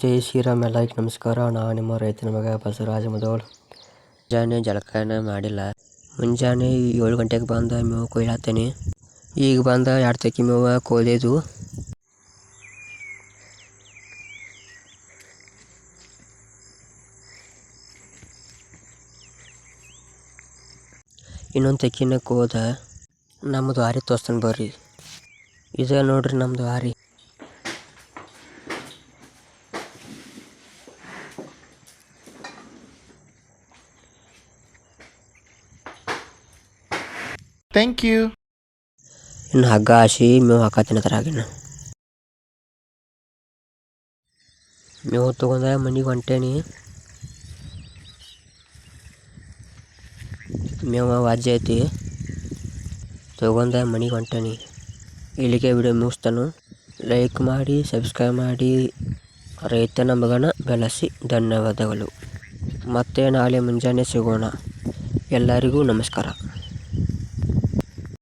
ಜೈ ಶ್ರೀರಾಮ್. ಎಲ್ಲರಿಗೂ ನಮಸ್ಕಾರ. ನಾನು ನಿಮ್ಮ ರೈತನ ಮಗ ಬಸವರಾಜ ಮುಧೋಳ್. ಮುಂಜಾನೆ ಜಳಕನ ಮಾಡಿಲ್ಲ. ಮುಂಜಾನೆ 7 ಗಂಟೆಗೆ ಬಂದ ಮೇವು ಕೊಯ್ಲಾತೀನಿ. ಈಗ ಬಂದ 2 ತಕ್ಕಿ ಮೇವು ಕೊಯ್ದು ಇನ್ನೊಂದು ತಕ್ಕಿನ ಕೋದ ನಮ್ಮದು ಹಾರಿ ತೋರಿಸ್ತಾನೆ ಬರ್ರಿ. ಇದು ನೋಡ್ರಿ ನಮ್ಮದು ಹಾರಿ. Thank you. ಇನ್ನು ಹಗ್ಗ ಹಾಸಿ ಮೇವು ಹಾಕತ್ತೀನಿ. ಅದ್ರಾಗಿನ ಮೇವು ತೊಗೊಂಡ ಮನೆಗೆ ಹೊಂಟೇನಿ. ಮೇವು ವಾಜ್ಯ ಐತಿ ತೊಗೊಂಡ ಮನೆಗೆ ಹೊಂಟೇನಿ. ಇಲ್ಲಿಗೆ ವಿಡಿಯೋ ಮುಗಿಸ್ತಾನು. ಲೈಕ್ ಮಾಡಿ, ಸಬ್ಸ್ಕ್ರೈಬ್ ಮಾಡಿ, ರೈತನ ಮಗನ ಬೆಳೆಸಿ. ಧನ್ಯವಾದಗಳು. ಮತ್ತೆ ನಾಳೆ ಮುಂಜಾನೆ ಸಿಗೋಣ. ಎಲ್ಲರಿಗೂ ನಮಸ್ಕಾರ.